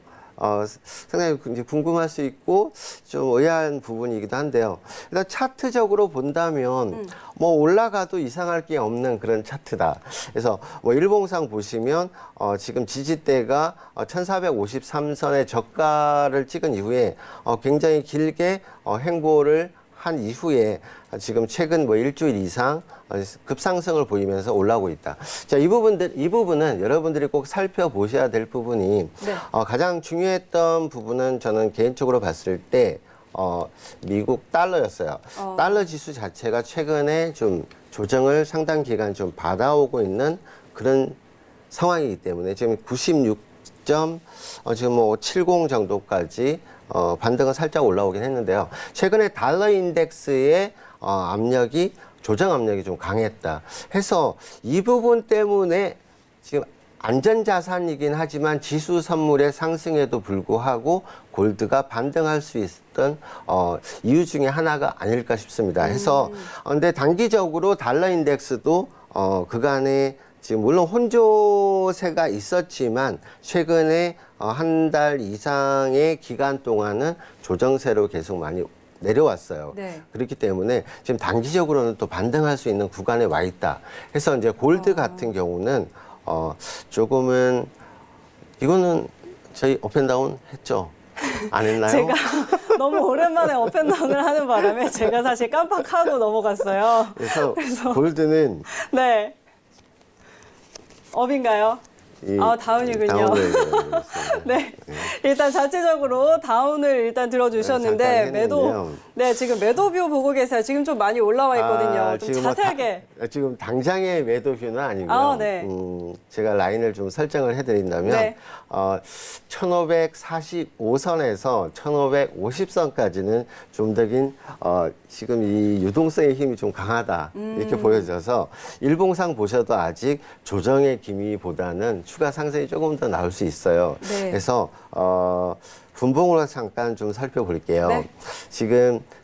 상당히 이제 궁금할 수 있고 좀 의아한 부분이기도 한데요. 일단 차트적으로 본다면 뭐 올라가도 이상할 게 없는 그런 차트다. 그래서 뭐 일봉상 보시면 지금 지지대가 1453선의 저가를 찍은 이후에 굉장히 길게 횡보를 한 이후에 지금 최근 뭐 일주일 이상 급상승을 보이면서 올라오고 있다. 자, 이 부분은 여러분들이 꼭 살펴보셔야 될 부분이 네. 가장 중요했던 부분은 저는 개인적으로 봤을 때 미국 달러였어요. 달러 지수 자체가 최근에 좀 조정을 상당 기간 좀 받아오고 있는 그런 상황이기 때문에 지금 지금 뭐 70 정도까지 반등은 살짝 올라오긴 했는데요. 최근에 달러 인덱스의 압력이 조정 압력이 좀 강했다 해서 이 부분 때문에 지금 안전자산이긴 하지만 지수 선물의 상승에도 불구하고 골드가 반등할 수 있었던 이유 중에 하나가 아닐까 싶습니다. 해서 근데 단기적으로 달러 인덱스도 그간에 지금 물론 혼조세가 있었지만 최근에 한 달 이상의 기간 동안은 조정세로 계속 많이 내려왔어요. 네. 그렇기 때문에 지금 단기적으로는 또 반등할 수 있는 구간에 와 있다. 해서 이제 골드 같은 경우는 조금은 이거는 저희 업앤다운 했죠? 안 했나요? 제가 너무 오랜만에 업앤다운을 하는 바람에 제가 사실 깜빡하고 넘어갔어요. 그래서 골드는 네. 업인가요? 다운이군요. 다운을 네. 일단 자체적으로 다운을 일단 들어주셨는데 네, 잠깐 매도, 했는데요. 네, 지금 매도뷰 보고 계세요. 지금 좀 많이 올라와 있거든요. 좀 지금 뭐 자세하게. 지금 당장의 매도뷰는 아니고요. 네. 제가 라인을 좀 설정을 해드린다면 네. 1545선에서 1550선까지는 좀 더 긴 지금 이 유동성의 힘이 좀 강하다 이렇게 보여져서 일봉상 보셔도 아직 조정의 기미보다는 추가 상승이 조금 더 나올 수 있어요. 네. 그래서 분봉으로 잠깐 좀 살펴볼게요. 네.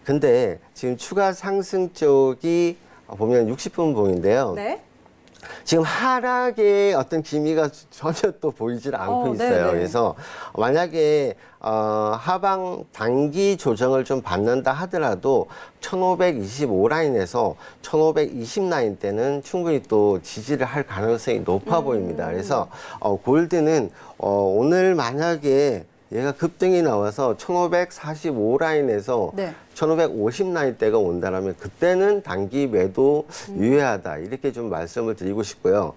근데 지금 추가 상승 쪽이 보면 60분 봉인데요. 네. 지금 하락의 어떤 기미가 전혀 또 보이질 않고 있어요. 네네. 그래서 만약에 하방 단기 조정을 좀 받는다 하더라도 1525라인에서 1520라인 때는 충분히 또 지지를 할 가능성이 높아 보입니다. 그래서 골드는 오늘 만약에 얘가 급등이 나와서 1545라인에서 네. 1550라인대가 온다라면 그때는 단기 매도 유효하다 이렇게 좀 말씀을 드리고 싶고요.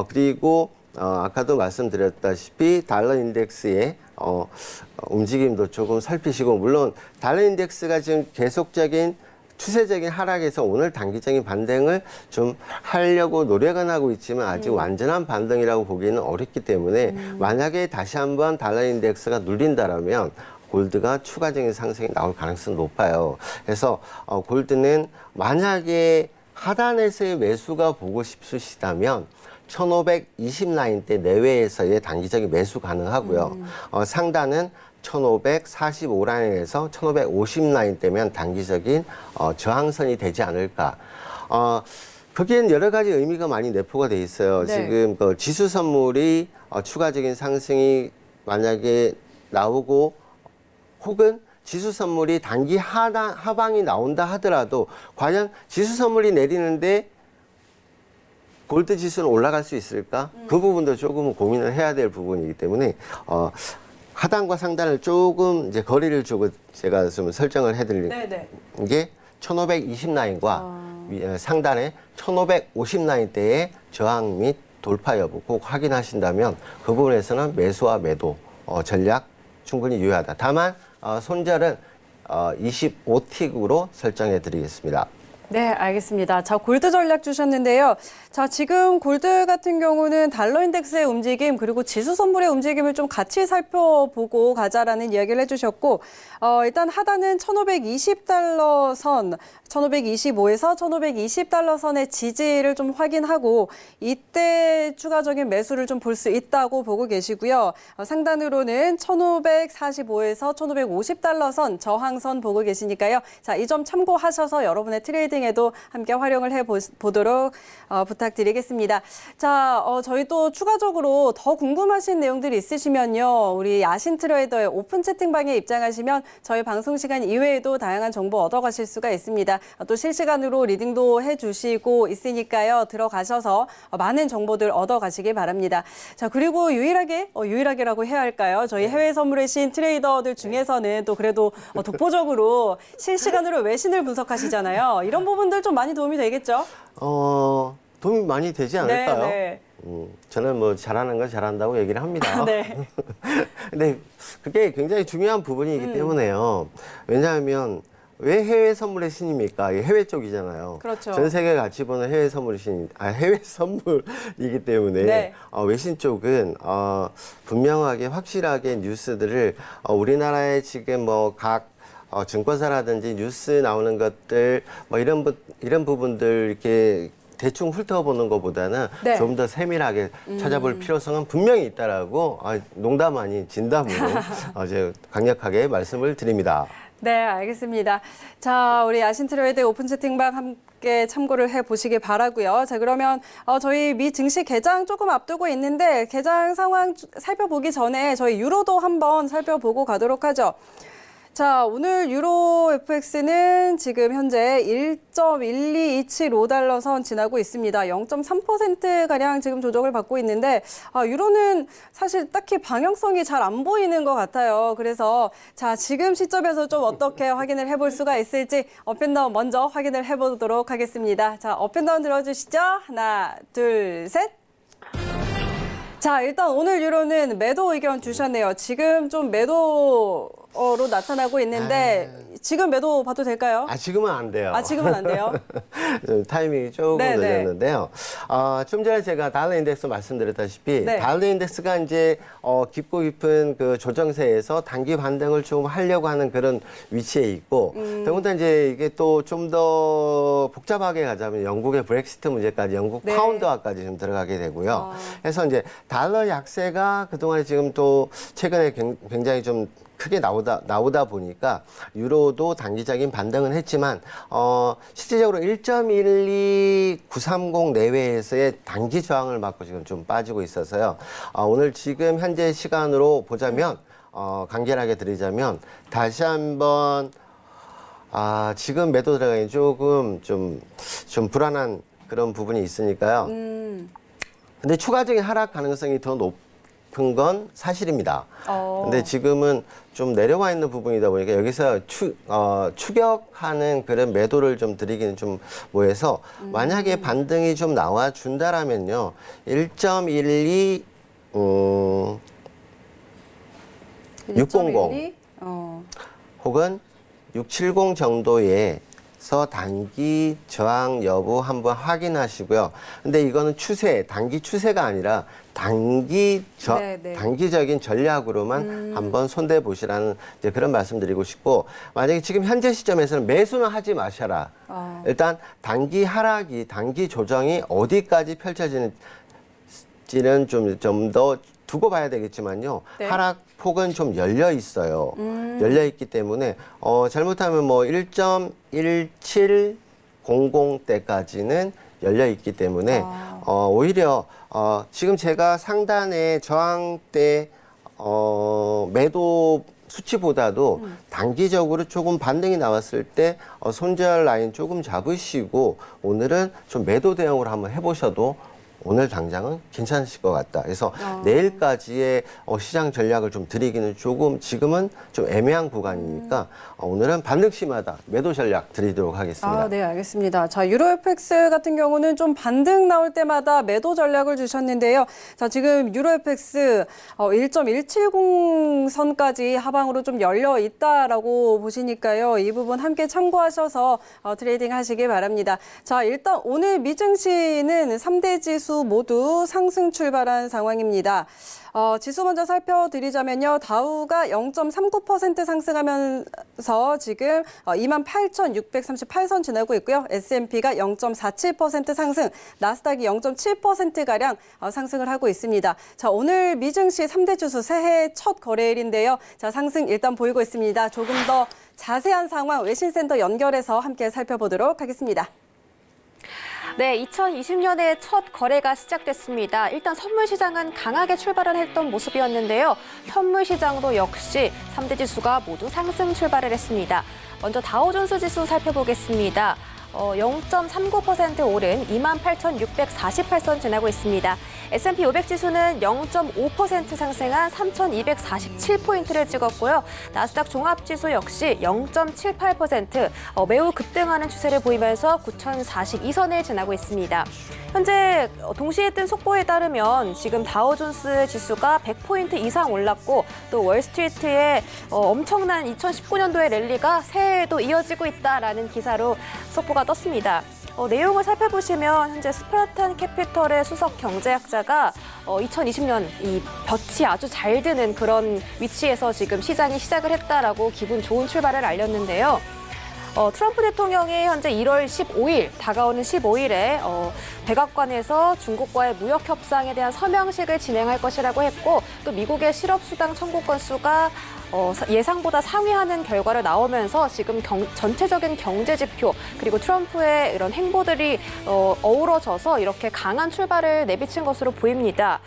그리고 아까도 말씀드렸다시피 달러 인덱스의 움직임도 조금 살피시고 물론 달러 인덱스가 지금 계속적인 추세적인 하락에서 오늘 단기적인 반등을 좀 하려고 노력은 하고 있지만 아직 완전한 반등이라고 보기는 어렵기 때문에 만약에 다시 한번 달러 인덱스가 눌린다라면 골드가 추가적인 상승이 나올 가능성이 높아요. 그래서 골드는 만약에 하단에서의 매수가 보고 싶으시다면 1520라인대 내외에서의 단기적인 매수 가능하고요. 상단은 1545라인에서 1550라인대면 단기적인 저항선이 되지 않을까. 거기엔 여러 가지 의미가 많이 내포가 돼 있어요. 네. 지금 그 지수 선물이 추가적인 상승이 만약에 나오고 혹은 지수 선물이 단기 하방이 나온다 하더라도 과연 지수 선물이 내리는데 골드 지수는 올라갈 수 있을까? 그 부분도 조금 고민을 해야 될 부분이기 때문에 하단과 상단을 조금 이제 거리를 주고 제가 좀 설정을 해드릴 네네. 게 1520 라인과 상단에 1550 라인대의 저항 및 돌파 여부 꼭 확인하신다면 그 부분에서는 매수와 매도 전략 충분히 유효하다. 다만 손절은 25틱으로 설정해 드리겠습니다. 네, 알겠습니다. 자, 골드 전략 주셨는데요. 자, 지금 골드 같은 경우는 달러 인덱스의 움직임 그리고 지수 선물의 움직임을 좀 같이 살펴보고 가자라는 이야기를 해주셨고, 일단 하단은 1520달러 선, 1525에서 1520달러 선의 지지를 좀 확인하고 이때 추가적인 매수를 좀 볼 수 있다고 보고 계시고요. 상단으로는 1545에서 1550달러 선 저항선 보고 계시니까요. 자, 이 점 참고하셔서 여러분의 트레이딩에도 함께 활용을 해보도록 부탁드리겠습니다. 자, 저희 또 추가적으로 더 궁금하신 내용들이 있으시면요. 우리 야신 트레이더의 오픈 채팅방에 입장하시면 저희 방송 시간 이외에도 다양한 정보 얻어가실 수가 있습니다. 또 실시간으로 리딩도 해주시고 있으니까요. 들어가셔서 많은 정보들 얻어가시기 바랍니다. 자, 그리고 유일하게라고 해야 할까요? 저희 해외 선물의 신 트레이더들 중에서는 또 그래도 독보적으로 실시간으로 외신을 분석하시잖아요. 이런 부분들 좀 많이 도움이 되겠죠? 도움이 많이 되지 않을까요? 네. 저는 뭐 잘하는 건 잘한다고 얘기를 합니다. 네. 근데 그게 굉장히 중요한 부분이기 때문에요. 왜냐하면 왜 해외 선물의 신입니까? 이게 해외 쪽이잖아요. 그렇죠. 전 세계가 같이 보는 해외 선물의 해외 선물이기 때문에 네. 외신 쪽은 분명하게 확실하게 뉴스들을 우리나라의 지금 뭐 각 증권사라든지 뉴스 나오는 것들 뭐 이런 부분들 이렇게 대충 훑어보는 것보다는 네. 좀 더 세밀하게 찾아볼 필요성은 분명히 있다라고 농담 아닌 진담으로 제가 강력하게 말씀을 드립니다. 네, 알겠습니다. 자, 우리 야신 트레이드 오픈 채팅방 함께 참고를 해보시기 바라고요. 자, 그러면 저희 미 증시 개장 조금 앞두고 있는데 개장 상황 살펴보기 전에 저희 유로도 한번 살펴보고 가도록 하죠. 자, 오늘 유로 FX는 지금 현재 1.1227달러 선 지나고 있습니다. 0.3%가량 지금 조정을 받고 있는데, 유로는 사실 딱히 방향성이 잘 안 보이는 것 같아요. 그래서, 자, 지금 시점에서 좀 어떻게 확인을 해볼 수가 있을지 업앤다운 먼저 확인을 해보도록 하겠습니다. 자, 업앤다운 들어주시죠. 하나, 둘, 셋. 자, 일단 오늘 유로는 매도 의견 주셨네요. 지금 좀 매도로 나타나고 있는데 지금 매도 봐도 될까요? 지금은 안 돼요. 지금은 안 돼요? 좀 타이밍이 조금 네네. 늦었는데요. 좀 전에 제가 달러 인덱스 말씀드렸다시피 네. 달러 인덱스가 이제 깊고 깊은 그 조정세에서 단기 반등을 좀 하려고 하는 그런 위치에 있고 더군다나 이제 이게 또 좀 더 복잡하게 가자면 영국의 브렉시트 문제까지 영국 네. 파운드화까지 좀 들어가게 되고요. 그래서 이제 달러 약세가 그동안에 지금 또 최근에 굉장히 좀 크게 나오다 보니까 유로도 단기적인 반등은 했지만 실질적으로 1.12930 내외에서의 단기 저항을 맞고 지금 좀 빠지고 있어서요. 오늘 지금 현재 시간으로 보자면 간결하게 드리자면 다시 한번 지금 매도 들어가기 조금 좀 불안한 그런 부분이 있으니까요. 근데 추가적인 하락 가능성이 더 높은 건 사실입니다. 근데 지금은 좀 내려와 있는 부분이다 보니까 여기서 추격하는 그런 매도를 좀 드리기는 좀 뭐해서 만약에 반등이 좀 나와 준다라면요. 1.12 600 혹은 670 정도에서 단기 저항 여부 한번 확인하시고요. 근데 이거는 단기 추세가 아니라 단기적인 전략으로만 한번 손대 보시라는 이제 그런 말씀드리고 싶고, 만약에 지금 현재 시점에서는 매수는 하지 마셔라. 일단 단기 단기 조정이 어디까지 펼쳐지는지는 좀 더 두고 봐야 되겠지만요. 네. 하락 폭은 좀 열려 있어요. 열려 있기 때문에 잘못하면 뭐 1.1700대까지는 열려 있기 때문에 오히려 지금 제가 상단에 저항대 매도 수치보다도 단기적으로 조금 반등이 나왔을 때 손절 라인 조금 잡으시고 오늘은 좀 매도 대응으로 한번 해보셔도 오늘 당장은 괜찮으실 것 같다. 그래서 내일까지의 시장 전략을 좀 드리기는 조금 지금은 좀 애매한 구간이니까 오늘은 반등시마다 매도 전략 드리도록 하겠습니다. 네, 알겠습니다. 자, 유로 FX 같은 경우는 좀 반등 나올 때마다 매도 전략을 주셨는데요. 자, 지금 유로 FX 1.170 선까지 하방으로 좀 열려 있다라고 보시니까요. 이 부분 함께 참고하셔서 트레이딩 하시기 바랍니다. 자, 일단 오늘 미증시는 3대 지수 모두 상승 출발한 상황입니다. 지수 먼저 살펴드리자면요. 다우가 0.39% 상승하면서 지금 28,638선 지나고 있고요. S&P가 0.47% 상승, 나스닥이 0.7%가량 상승을 하고 있습니다. 자, 오늘 미증시 3대 지수 새해 첫 거래일인데요. 자, 상승 일단 보이고 있습니다. 조금 더 자세한 상황 외신센터 연결해서 함께 살펴보도록 하겠습니다. 네, 2020년에 첫 거래가 시작됐습니다. 일단 선물 시장은 강하게 출발을 했던 모습이었는데요. 현물 시장도 역시 3대 지수가 모두 상승 출발을 했습니다. 먼저 다우존스 지수 살펴보겠습니다. 0.39% 오른 28,648선 지나고 있습니다. S&P 500 지수는 0.5% 상승한 3,247포인트를 찍었고요. 나스닥 종합지수 역시 0.78% 매우 급등하는 추세를 보이면서 9,042선을 지나고 있습니다. 현재 동시에 뜬 속보에 따르면 지금 다우존스 지수가 100포인트 이상 올랐고 또 월스트리트의 엄청난 2019년도의 랠리가 새해에도 이어지고 있다라는 기사로 속보가 떴습니다. 내용을 살펴보시면 현재 스파르탄 캐피털의 수석 경제학자가 2020년 이 볕이 아주 잘 드는 그런 위치에서 지금 시장이 시작을 했다라고 기분 좋은 출발을 알렸는데요. 트럼프 대통령이 현재 1월 15일, 다가오는 15일에 백악관에서 중국과의 무역 협상에 대한 서명식을 진행할 것이라고 했고 또 미국의 실업수당 청구 건수가 예상보다 상회하는 결과를 나오면서 지금 전체적인 경제 지표 그리고 트럼프의 이런 행보들이 어우러져서 이렇게 강한 출발을 내비친 것으로 보입니다.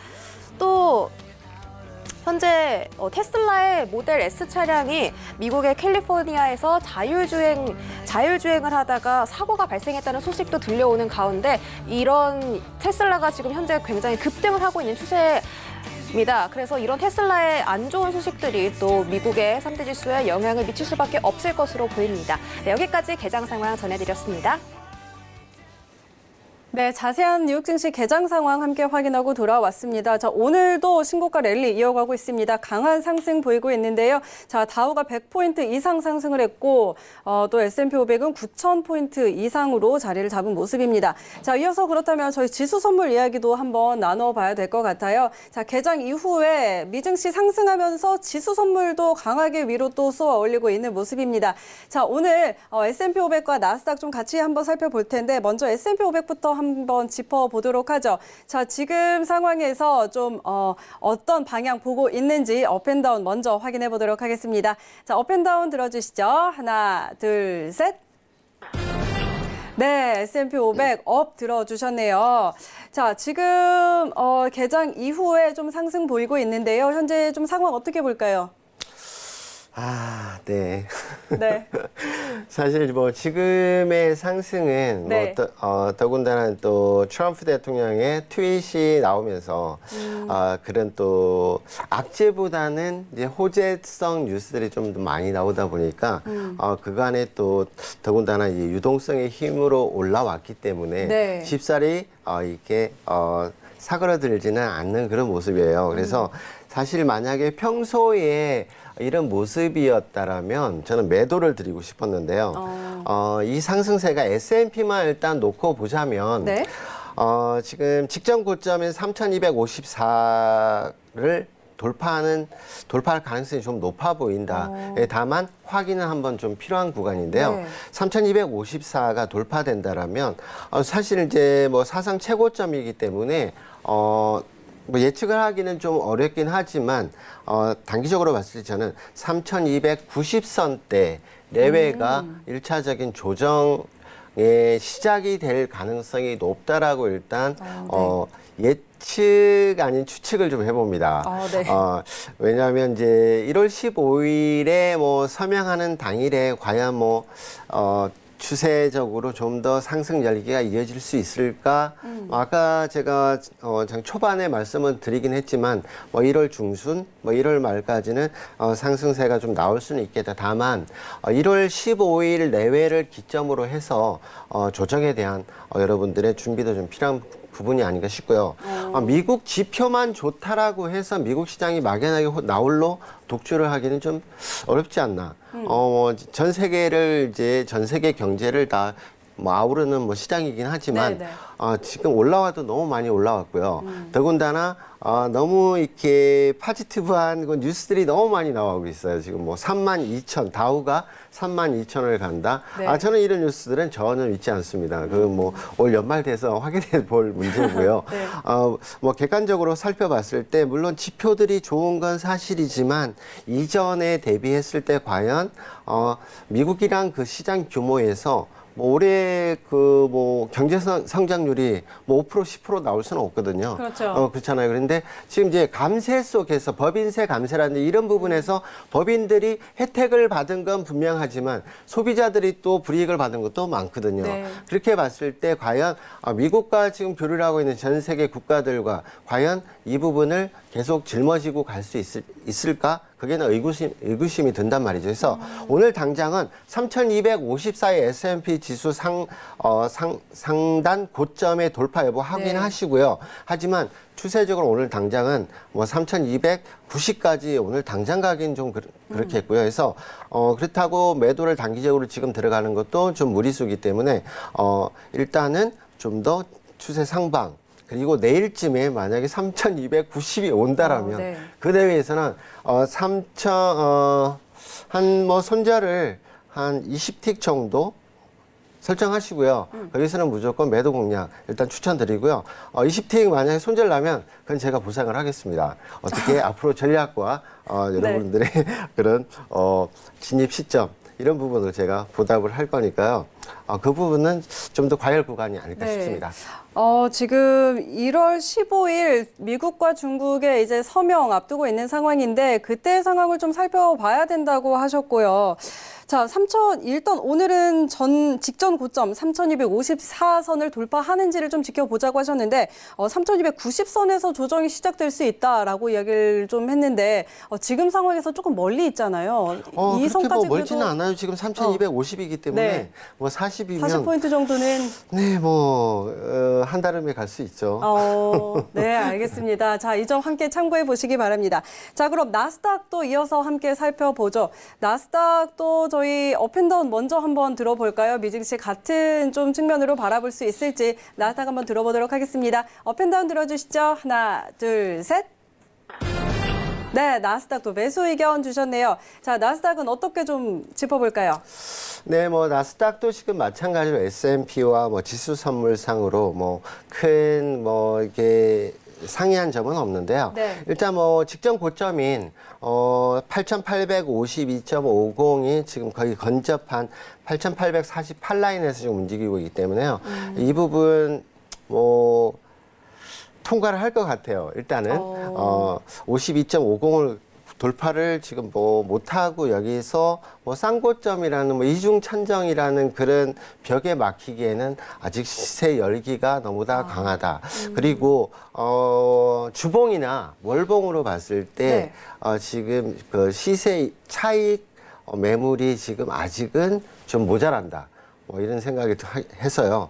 또 현재 테슬라의 모델 S 차량이 미국의 캘리포니아에서 자율주행을 하다가 사고가 발생했다는 소식도 들려오는 가운데 이런 테슬라가 지금 현재 굉장히 급등을 하고 있는 추세입니다. 그래서 이런 테슬라의 안 좋은 소식들이 또 미국의 3대 지수에 영향을 미칠 수밖에 없을 것으로 보입니다. 네, 여기까지 개장 상황 전해드렸습니다. 네, 자세한 뉴욕 증시 개장 상황 함께 확인하고 돌아왔습니다. 자, 오늘도 신고가 랠리 이어가고 있습니다. 강한 상승 보이고 있는데요. 자, 다우가 100포인트 이상 상승을 했고 또 S&P 500은 9,000포인트 이상으로 자리를 잡은 모습입니다. 자, 이어서 그렇다면 저희 지수 선물 이야기도 한번 나눠봐야 될 것 같아요. 자, 개장 이후에 미증시 상승하면서 지수 선물도 강하게 위로 또 쏘아 올리고 있는 모습입니다. 자, 오늘 S&P 500과 나스닥 좀 같이 한번 살펴볼 텐데 먼저 S&P 500부터 한번 짚어보도록 하죠. 자, 지금 상황에서 좀 어떤 방향 보고 있는지 업앤다운 먼저 확인해 보도록 하겠습니다. 자, 업앤다운 들어주시죠. 하나, 둘, 셋. 네, S&P 500 업 들어주셨네요. 자, 지금 개장 이후에 좀 상승 보이고 있는데요. 현재 좀 상황 어떻게 볼까요? 네. 네. 사실 뭐 지금의 상승은 네. 더군다나 또 트럼프 대통령의 트윗이 나오면서 그런 또 악재보다는 이제 호재성 뉴스들이 좀 더 많이 나오다 보니까 그간에 또 더군다나 이 유동성의 힘으로 올라왔기 때문에 네. 쉽사리 이렇게 사그러들지는 않는 그런 모습이에요. 그래서 사실 만약에 평소에 이런 모습이었다라면 저는 매도를 드리고 싶었는데요. 이 상승세가 S&P만 일단 놓고 보자면 네. 지금 직전 고점인 3,254를 돌파할 가능성이 좀 높아 보인다. 다만 확인은 한번 좀 필요한 구간인데요. 네. 3,254가 돌파된다라면 사실 이제 뭐 사상 최고점이기 때문에 뭐 예측을 하기는 좀 어렵긴 하지만 단기적으로 봤을 때 저는 3,290선대 내외가 일차적인 조정 시작이 될 가능성이 높다라고 일단 네. 예측 아닌 추측을 좀 해봅니다. 네. 왜냐하면 이제 1월 15일에 뭐 서명하는 당일에 과연 뭐 추세적으로 좀 더 상승 열기가 이어질 수 있을까? 아까 제가 장 초반에 말씀을 드리긴 했지만 뭐 1월 중순, 뭐 1월 말까지는 상승세가 좀 나올 수는 있겠다. 다만 1월 15일 내외를 기점으로 해서 조정에 대한 여러분들의 준비도 좀 필요한 부분이 아닌가 싶고요. 미국 지표만 좋다라고 해서 미국 시장이 막연하게 나홀로 독주를 하기는 좀 어렵지 않나. 전 세계를 이제 전 세계 경제를 다 뭐 아우르는 뭐 시장이긴 하지만 네네. 지금 올라와도 너무 많이 올라왔고요. 더군다나 너무 이렇게 포지티브한 그 뉴스들이 너무 많이 나오고 있어요. 지금 뭐 32,000 다우가 32,000을 간다. 네. 저는 이런 뉴스들은 전혀 믿지 않습니다. 그 뭐 올 연말 돼서 확인해 볼 문제고요. 네. 뭐 객관적으로 살펴봤을 때 물론 지표들이 좋은 건 사실이지만 이전에 대비했을 때 과연 미국이랑 그 시장 규모에서 뭐 올해 그 뭐 경제 성장률이 뭐 5% 10% 나올 수는 없거든요. 그렇죠. 그렇잖아요. 그런데 지금 이제 감세 속에서 법인세 감세라든지 이런 부분에서 법인들이 혜택을 받은 건 분명하지만 소비자들이 또 불이익을 받은 것도 많거든요. 네. 그렇게 봤을 때 과연 미국과 지금 교류를 하고 있는 전 세계 국가들과 과연 이 부분을 계속 жил머지고 갈 수 있을까? 그게는 의구심이 든단 말이죠. 그래서 오늘 당장은 3,254의 S&P 지수 상단 고점의 돌파 여부 확인하시고요. 하지만 추세적으로 오늘 당장은 뭐 3,290까지 오늘 당장 가긴 좀 그렇게 했고요. 그래서 그렇다고 매도를 단기적으로 지금 들어가는 것도 좀 무리수기 때문에 일단은 좀 더 추세 상방 그리고 내일쯤에 만약에 3,290이 온다라면 네. 그 대회에서는 한 뭐 손절을 한 20틱 정도 설정하시고요. 거기서는 무조건 매도 공략 일단 추천드리고요. 20틱 만약에 손절 나면 그건 제가 보상을 하겠습니다. 어떻게 앞으로 전략과 여러분들의 그런 진입 시점 이런 부분을 제가 보답을 할 거니까요. 그 부분은 좀 더 과열 구간이 아닐까 싶습니다. 지금 1월 15일 미국과 중국의 이제 서명 앞두고 있는 상황인데 그때 상황을 좀 살펴봐야 된다고 하셨고요. 자, 일단 오늘은 직전 고점 3,254선을 돌파하는지를 좀 지켜보자고 하셨는데 3,290선에서 조정이 시작될 수 있다라고 이야기를 좀 했는데 지금 상황에서 조금 멀리 있잖아요. 이 그렇게 선까지 뭐 멀지는 않아요. 지금 3,250이기 때문에 네. 뭐 40이면 40포인트 정도는 네, 뭐 한 달음에 갈 수 있죠. 네, 알겠습니다. 자, 이 점 함께 참고해 보시기 바랍니다. 자, 그럼 나스닥도 이어서 함께 살펴보죠. 나스닥도 저희 업앤다운 먼저 한번 들어볼까요? 미징 씨 같은 좀 측면으로 바라볼 수 있을지 나스닥 한번 들어보도록 하겠습니다. 업앤다운 들어주시죠. 하나, 둘, 셋. 네, 나스닥도 매수 의견 주셨네요. 자, 나스닥은 어떻게 좀 짚어볼까요? 네, 뭐 나스닥도 지금 마찬가지로 S&P와 뭐 지수 선물상으로 뭐 큰 뭐 이게 상이한 점은 없는데요. 네. 일단 뭐 직전 고점인 8,852.50이 지금 거의 건접한 8,848 라인에서 지금 움직이고 있기 때문에요. 이 부분 뭐 통과를 할 것 같아요. 일단은 52.50을 돌파를 지금 뭐 못하고 여기서 뭐 쌍고점이라는 뭐 이중천정이라는 그런 벽에 막히기에는 아직 시세 열기가 너무나 강하다. 그리고 주봉이나 월봉으로 봤을 때 지금 그 시세 차익 매물이 지금 아직은 좀 모자란다. 뭐 이런 생각이 해서요.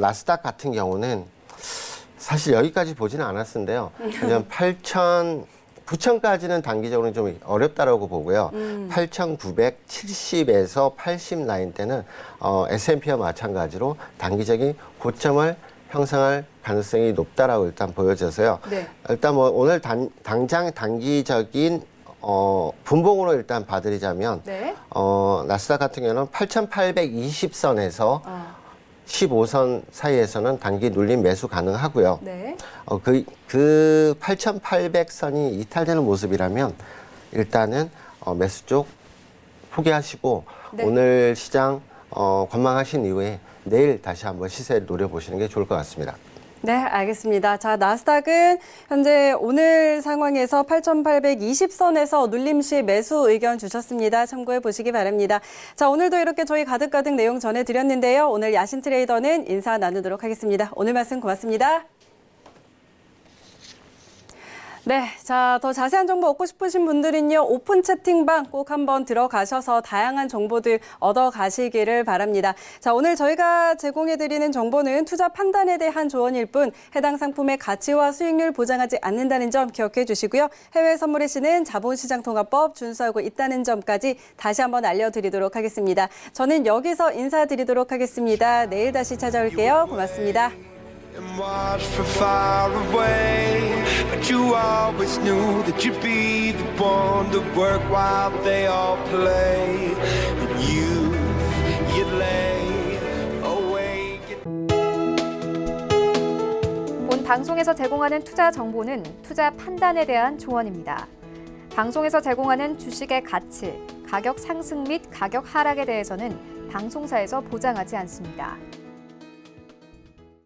나스닥 같은 경우는 사실 여기까지 보지는 않았는데요. 그냥 9,000까지는 단기적으로 좀 어렵다라고 보고요. 8,970에서 80 라인 때는 S&P와 마찬가지로 단기적인 고점을 형성할 가능성이 높다라고 일단 보여져서요. 네. 일단 뭐 오늘 당장 단기적인 분봉으로 일단 봐드리자면 네. 나스닥 같은 경우는 8,820선에서 15선 사이에서는 단기 눌림 매수 가능하고요. 네. 그 8,800선이 이탈되는 모습이라면 일단은 매수 쪽 포기하시고 네. 오늘 시장 관망하신 이후에 내일 다시 한번 시세를 노려보시는 게 좋을 것 같습니다. 네, 알겠습니다. 자, 나스닥은 현재 오늘 상황에서 8,820선에서 눌림 시 매수 의견 주셨습니다. 참고해 보시기 바랍니다. 자, 오늘도 이렇게 저희 가득가득 내용 전해드렸는데요. 오늘 야신 트레이더는 인사 나누도록 하겠습니다. 오늘 말씀 고맙습니다. 네, 자, 더 자세한 정보 얻고 싶으신 분들은요, 오픈 채팅방 꼭 한번 들어가셔서 다양한 정보들 얻어가시기를 바랍니다. 자, 오늘 저희가 제공해드리는 정보는 투자 판단에 대한 조언일 뿐 해당 상품의 가치와 수익률 보장하지 않는다는 점 기억해 주시고요. 해외 선물의 시는 자본시장통화법 준수하고 있다는 점까지 다시 한번 알려드리도록 하겠습니다. 저는 여기서 인사드리도록 하겠습니다. 내일 다시 찾아올게요. 고맙습니다. And watch from far away, but you always knew that you'd be the one to work while they all play. And you'd lay awake. 본 방송에서 제공하는 투자 정보는 투자 판단에 대한 조언입니다. 방송에서 제공하는 주식의 가치, 가격 상승 및 가격 하락에 대해서는 방송사에서 보장하지 않습니다.